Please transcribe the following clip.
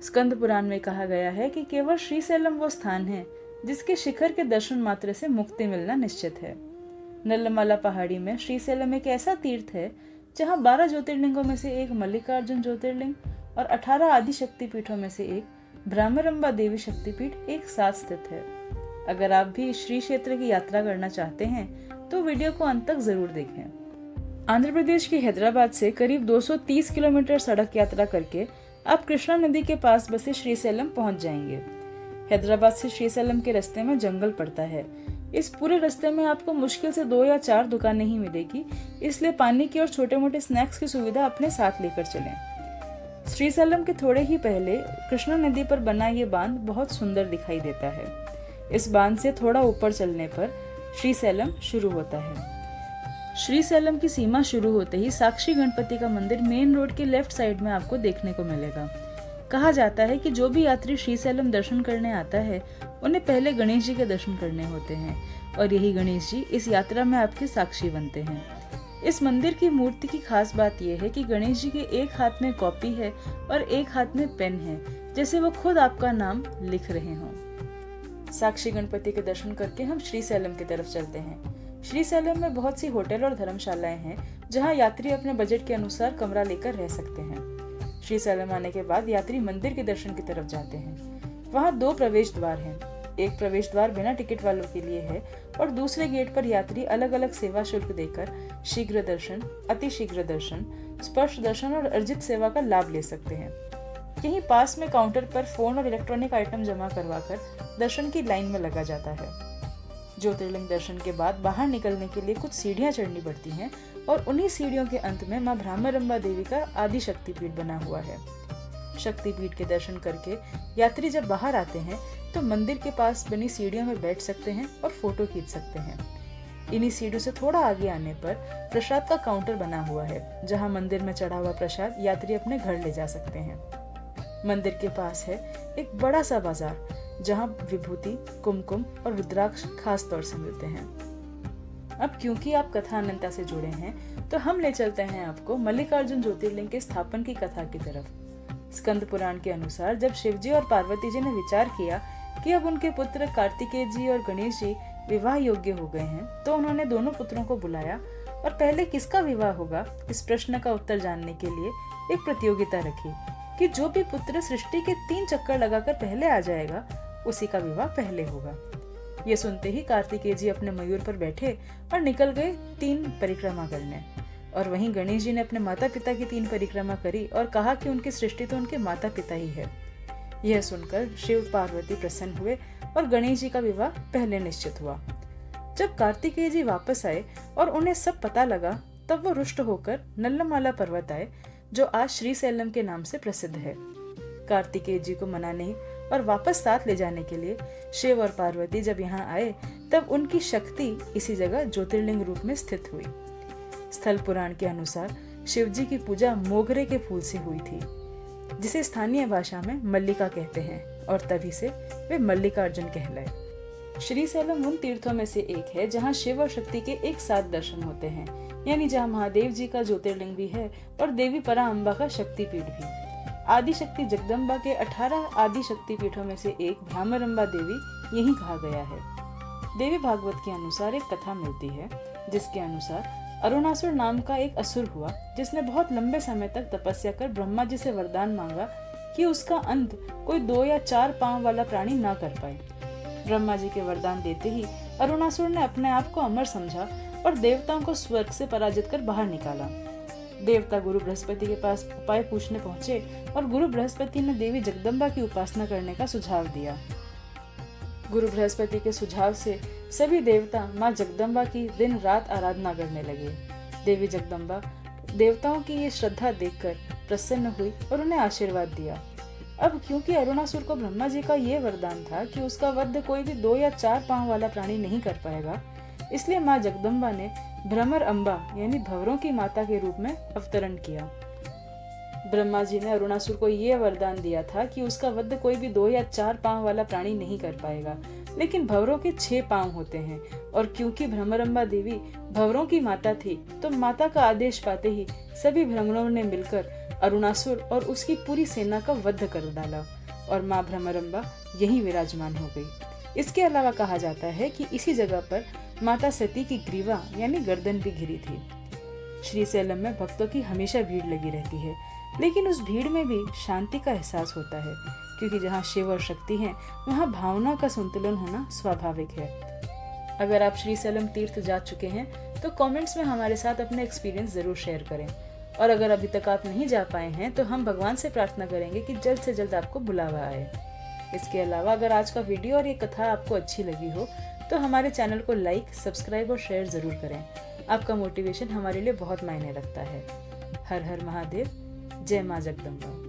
स्कंद पुराण में कहा गया है कि केवल श्रीशैलम वो स्थान है जिसके शिखर के दर्शन मात्र से मुक्ति मिलना निश्चित है। नल्लमला पहाड़ी में श्रीशैलम एक ऐसा तीर्थ है जहाँ 12 ज्योतिर्लिंगों में से एक मल्लिकार्जुन ज्योतिर्लिंग और 18 आदि शक्तिपीठों में से एक भ्रामरंबा देवी शक्तिपीठ एक साथ स्थित है। अगर आप भी श्री क्षेत्र की यात्रा करना चाहते हैं तो वीडियो को अंत तक जरूर देखें। आंध्र प्रदेश के हैदराबाद से करीब 230 किलोमीटर सड़क यात्रा करके आप कृष्णा नदी के पास बसे श्रीशैलम पहुंच जाएंगे। हैदराबाद से श्रीशैलम के रास्ते में जंगल पड़ता है। इस पूरे रास्ते में आपको मुश्किल से 2 या 4 दुकानें ही मिलेगी, इसलिए पानी की और छोटे मोटे स्नैक्स की सुविधा अपने साथ लेकर चलें। श्रीशैलम के थोड़े ही पहले कृष्णा नदी पर बना ये बांध बहुत सुंदर दिखाई देता है। इस बांध से थोड़ा ऊपर चलने पर श्रीशैलम शुरू होता है। श्रीशैलम की सीमा शुरू होते ही साक्षी गणपति का मंदिर मेन रोड के लेफ्ट साइड में आपको देखने को मिलेगा। कहा जाता है कि जो भी यात्री श्रीशैलम दर्शन करने आता है उन्हें पहले गणेश जी के दर्शन करने होते हैं और यही गणेश जी इस यात्रा में आपके साक्षी बनते हैं। इस मंदिर की मूर्ति की खास बात यह है कि गणेश जी के एक हाथ में कॉपी है और एक हाथ में पेन है, जैसे वो खुद आपका नाम लिख रहे हों। साक्षी गणपति के दर्शन करके हम श्रीशैलम की तरफ चलते हैं। श्रीशैलम में बहुत सी होटल और धर्मशालाएं हैं जहां यात्री अपने बजट के अनुसार कमरा लेकर रह सकते हैं। श्रीशैलम आने के बाद यात्री मंदिर के दर्शन की तरफ जाते हैं। वहां 2 प्रवेश द्वार हैं। एक प्रवेश द्वार बिना टिकट वालों के लिए है और दूसरे गेट पर यात्री अलग अलग सेवा शुल्क देकर शीघ्र दर्शन, अति शीघ्र दर्शन, स्पर्श दर्शन और अर्जित सेवा का लाभ ले सकते हैं। यहीं पास में काउंटर पर फोन और इलेक्ट्रॉनिक आइटम जमा करवाकर दर्शन की लाइन में लगा जाता है। ज्योतिर्लिंग दर्शन के बाद बाहर निकलने के लिए कुछ सीढ़ियां चढ़नी पड़ती हैं और उन्हीं सीढ़ियों के अंत में मां भ्रामरंबा देवी का आदि शक्तिपीठ बना हुआ है। शक्तिपीठ के दर्शन करके यात्री जब बाहर आते हैं तो मंदिर के पास बनी सीढ़ियों में बैठ सकते हैं और फोटो खींच सकते हैं। इन्हीं सीढ़ियों से थोड़ा आगे आने पर प्रसाद का काउंटर बना हुआ है, जहां मंदिर में चढ़ा हुआ प्रसाद यात्री अपने घर ले जा सकते हैं। मंदिर के पास है एक बड़ा सा बाजार जहां विभूति, कुमकुम और रुद्राक्ष खास तौर से मिलते हैं। अब क्योंकि आप कथा अनंता से जुड़े हैं तो हम ले चलते हैं आपको मल्लिकार्जुन ज्योतिर्लिंग के स्थापन की कथा की तरफ। स्कंद पुराण के अनुसार जब शिवजी और पार्वती जी ने विचार किया कि अब उनके पुत्र कार्तिकेय जी और गणेश जी विवाह योग्य हो गए हैं तो उन्होंने दोनों पुत्रों को बुलाया और पहले किसका विवाह होगा इस प्रश्न का उत्तर जानने के लिए एक प्रतियोगिता रखी कि जो भी पुत्र सृष्टि के 3 चक्कर लगाकर पहले आ जाएगा उसी का विवाह पहले होगा। ये सुनते ही कार्तिकेय जी अपने मयूर पर बैठे और निकल गए 3 परिक्रमा करने और वहीं गणेश जी ने अपने माता पिता की 3 परिक्रमा करी और कहा कि उनकी सृष्टि तो उनके माता पिता ही है। यह सुनकर शिव पार्वती प्रसन्न हुए और गणेश जी का विवाह पहले निश्चित हुआ। जब कार्तिकेय जी वापस आए और उन्हें सब पता लगा तब वो रुष्ट होकर नल्लमला पर्वत आए जो आज श्रीशैलम के नाम से प्रसिद्ध है। कार्तिकेय जी को मनाने और वापस साथ ले जाने के लिए शिव और पार्वती जब यहाँ आए तब उनकी शक्ति इसी जगह ज्योतिर्लिंग रूप में स्थित हुई। स्थल पुराण के अनुसार शिव जी की पूजा मोगरे के फूल से हुई थी, जिसे स्थानीय भाषा में मल्लिका कहते हैं और तभी से वे मल्लिकार्जुन कहलाए। श्रीशैलम उन तीर्थों में से एक है जहाँ शिव और शक्ति के एक साथ दर्शन होते हैं, यानी जहाँ महादेव जी का ज्योतिर्लिंग भी है और देवी पराअंबा का शक्तिपीठ भी। आदि शक्ति जगदम्बा के 18 आदि शक्तिपीठों में से एक भ्रामरंबा देवी यही कहा गया है। देवी भागवत के अनुसार एक कथा मिलती है जिसके अनुसार अरुणासुर नाम का एक असुर हुआ जिसने बहुत लंबे समय तक तपस्या कर ब्रह्मा जी से वरदान मांगा कि उसका अंत कोई 2 या 4 पांव वाला प्राणी ना कर पाए। ब्रह्मा जी के वरदान देते ही अरुणासुर ने अपने आप को अमर समझा और देवताओं को स्वर्ग से पराजित कर बाहर निकाला। देवता गुरु बृहस्पति के पास उपाय पूछने पहुंचे और गुरु बृहस्पति ने देवी जगदम्बा की उपासना करने का सुझाव दिया। गुरु बृहस्पति के सुझाव से सभी देवता मां जगदम्बा की दिन रात आराधना करने लगे। देवी जगदम्बा देवताओं की ये श्रद्धा देखकर प्रसन्न हुई और उन्हें आशीर्वाद दिया। अब क्योंकि अरुणासुर को ब्रह्मा जी का ये वरदान था कि उसका वध कोई भी 2 या 4 पांव वाला प्राणी नहीं कर पाएगा, इसलिए मां जगदम्बा ने भ्रमर अम्बा यानी भंवरों की माता के रूप में अवतरण किया। ब्रह्मा जी ने अरुणासुर को यह वरदान दिया था कि उसका वध कोई भी 2 या 4 पांव वाला प्राणी नहीं कर पाएगा, लेकिन भंवरों के 6 पांव होते हैं और क्योंकि भ्रमरंबा देवी भंवरों की माता थी तो माता का आदेश पाते ही सभी भ्रमरों ने मिलकर अरुणासुर और उसकी पूरी सेना का वध कर डाला और माँ भ्रमरंबा यहीं विराजमान हो गई। इसके अलावा कहा जाता है कि इसी जगह पर माता सती की ग्रीवा यानी गर्दन भी घिरी थी। श्रीशैलम में भक्तों की हमेशा भीड़ लगी रहती है, लेकिन उस भीड़ में भी शांति का एहसास होता है, क्योंकि जहाँ शिव और शक्ति हैं, वहाँ भावना का संतुलन होना स्वाभाविक है। अगर आप श्रीशैलम तीर्थ जा चुके हैं तो कमेंट्स में हमारे साथ अपना एक्सपीरियंस जरूर शेयर करें, और अगर अभी तक आप नहीं जा पाए हैं तो हम भगवान से प्रार्थना करेंगे कि जल्द से जल्द आपको बुलावा आए। इसके अलावा अगर आज का वीडियो और ये कथा आपको अच्छी लगी हो तो हमारे चैनल को लाइक, सब्सक्राइब और शेयर जरूर करें। आपका मोटिवेशन हमारे लिए बहुत मायने रखता है। हर हर महादेव, जय माँ जगदम्बा।